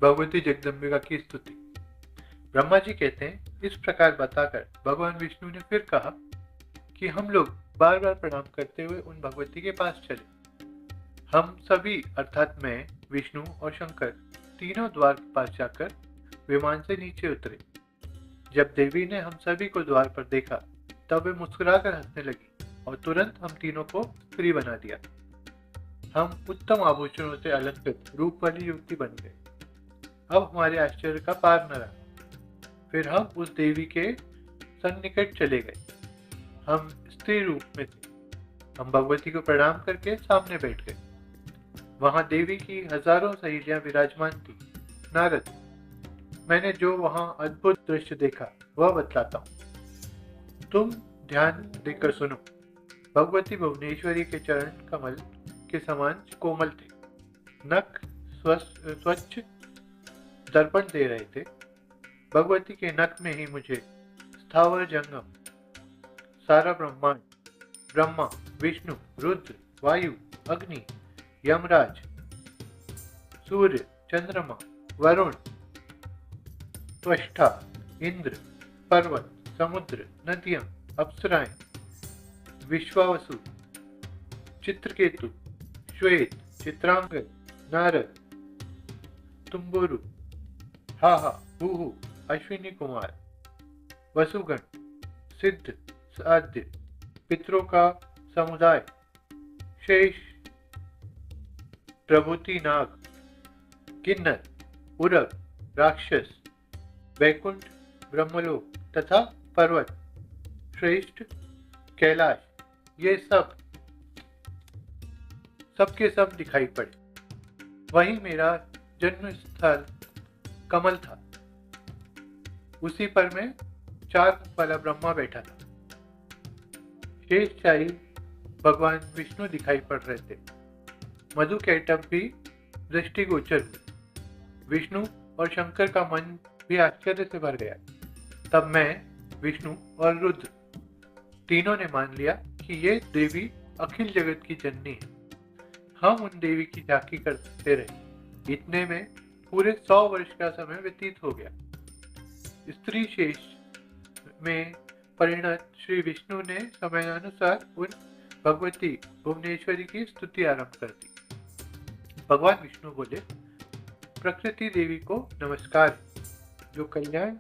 भगवती जगदम्बिका की स्तुति। ब्रह्मा जी कहते हैं, इस प्रकार बताकर भगवान विष्णु ने फिर कहा कि हम लोग बार बार प्रणाम करते हुए उन भगवती के पास चले। हम सभी अर्थात मैं, विष्णु और शंकर तीनों द्वार के पास जाकर विमान से नीचे उतरे। जब देवी ने हम सभी को द्वार पर देखा तब वे मुस्कुराकर हंसने लगी और तुरंत हम तीनों को स्त्री बना दिया। हम उत्तम आभूषणों से अलंकृत रूप वाली युवती बन गए। अब हमारे आश्चर्य का पार न रहा। फिर हम उस देवी के सन्निकट चले गए। हम स्त्री रूप में थे। हम भगवती को प्रणाम करके सामने बैठ गए। वहां देवी की हजारों सहेलियां विराजमान थी। नारद, मैंने जो वहां अद्भुत दृश्य देखा वह बतलाता हूँ, तुम ध्यान देकर सुनो। भगवती भुवनेश्वरी के चरण कमल के समान कोमल थे। नख स्वच्छ दर्पण दे रहे थे। भगवती के नख में ही मुझे स्थावर जंगम, सारा ब्रह्मांड, ब्रह्मा, विष्णु, रुद्र, वायु, अग्नि, यमराज, सूर्य, चंद्रमा, वरुण, त्वष्टा, इंद्र, पर्वत, समुद्र, नदियां, अप्सराएं, विश्वावसु, चित्रकेतु, श्वेत, चित्रांगद, नारद, तुम्बुरु, हाहा, हुहु, अश्विनी कुमार, वसुगण, सिद्ध, साध्य, पितरों का समुदाय, शेष, प्रभूति नाग, किन्नर, उरग, राक्षस, वैकुंठ, ब्रह्मलोक तथा पर्वत, श्रेष्ठ, कैलाश, ये सबके सब दिखाई पड़े। वहीं मेरा जन्म स्थल कमल था। उसी पर मैं 4 मुख वाला ब्रह्मा बैठा था। शेषशाही भगवान विष्णु दिखाई पड़ रहे थे। मधु कैटभ भी दृष्टिगोचर हुए। विष्णु और शंकर का मन भी आश्चर्य से भर गया। तब मैं, विष्णु और रुद्र तीनों ने मान लिया कि ये देवी अखिल जगत की जननी है। हम उन देवी की झांकी करते रहे। इतने में पूरे 100 वर्ष का समय व्यतीत हो गया। स्त्री शेष में परिणत श्री विष्णु ने समयानुसार उन भगवती भुवनेश्वरी की स्तुति आरंभ कर दी। भगवान विष्णु बोले, प्रकृति देवी को नमस्कार, जो कल्याण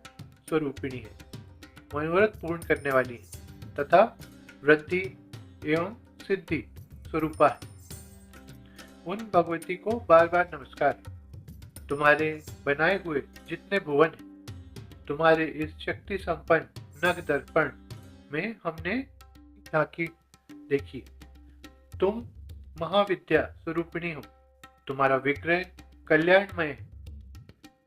स्वरूपिणी है, मनोरथ पूर्ण करने वाली है तथा वृद्धि एवं सिद्धि स्वरूपा है। उन भगवती को बार बार नमस्कार। तुम्हारे बनाए हुए जितने भुवन हैं, तुम्हारे इस शक्ति संपन्न नग दर्पण में हमने झांकी देखी। तुम महाविद्या स्वरूपिणी हो। तुम्हारा विग्रह कल्याणमय है।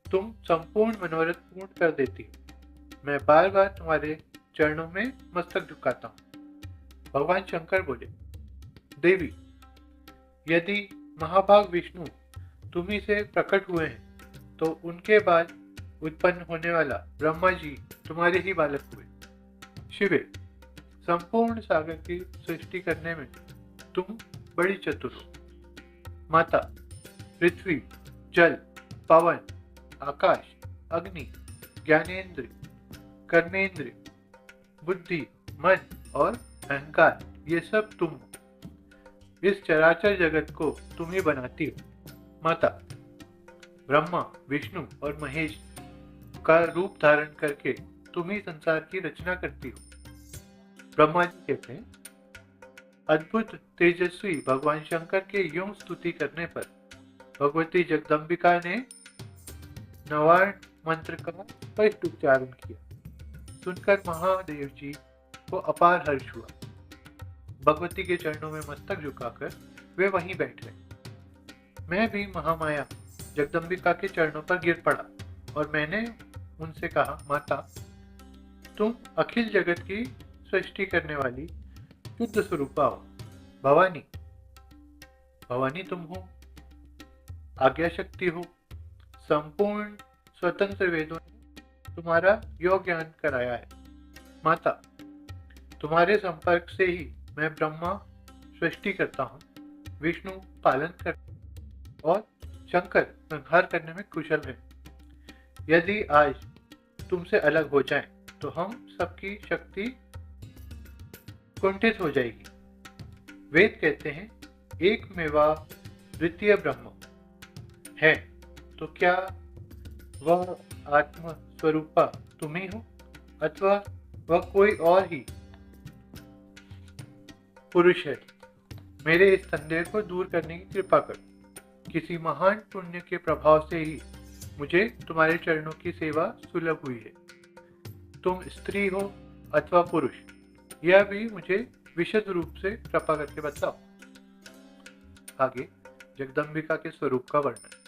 तुम संपूर्ण मनोरथ पूर्ण कर देती हो। मैं बार बार तुम्हारे चरणों में मस्तक झुकाता हूँ। भगवान शंकर बोले, देवी, यदि महाभाग विष्णु तुम्ही से प्रकट हुए हैं तो उनके बाद उत्पन्न होने वाला ब्रह्मा जी तुम्हारे ही बालक हुए। शिवे, संपूर्ण सागर की सृष्टि करने में तुम बड़ी चतुर हो। माता, पृथ्वी, जल, पवन, आकाश, अग्नि, ज्ञानेन्द्र, कर्मेंद्र, बुद्धि, मन और अहंकार, ये सब तुम हो। इस चराचर जगत को तुम ही बनाती हो। माता, ब्रह्मा, विष्णु और महेश का रूप धारण करके तुम ही संसार की रचना करती हो। ब्रह्मा जी कहते हैं, अद्भुत तेजस्वी भगवान शंकर के यूं स्तुति करने पर भगवती जगदम्बिका ने नवार्ण मंत्र का स्पष्ट उच्चारण किया। सुनकर महादेव जी को अपार हर्ष हुआ। भगवती के चरणों में मस्तक झुकाकर वे वहीं बैठ गए। मैं भी महामाया जगदम्बिका के चरणों पर गिर पड़ा और मैंने उनसे कहा, माता, तुम अखिल जगत की सृष्टि करने वाली शुद्ध स्वरूपा हो। भवानी, भवानी तुम हो, आज्ञा शक्ति हो। संपूर्ण स्वतंत्र वेदों ने तुम्हारा योग ज्ञान कराया है। माता, तुम्हारे संपर्क से ही मैं ब्रह्मा सृष्टि करता हूँ, विष्णु पालन करता हूँ और शंकर संहार करने में कुशल है। यदि आज तुमसे अलग हो जाएं, तो हम सबकी शक्ति कुंठित हो जाएगी। वेद कहते हैं एक मेवा द्वितीय ब्रह्म है, तो क्या वह आत्म स्वरूपा तुम ही हो, अथवा वह कोई और ही पुरुष है? मेरे इस संदेह को दूर करने की कृपा करो। किसी महान पुण्य के प्रभाव से ही मुझे तुम्हारे चरणों की सेवा सुलभ हुई है। तुम स्त्री हो अथवा पुरुष, यह भी मुझे विशद रूप से कृपा करके बताओ। आगे जगदम्बिका के स्वरूप का वर्णन।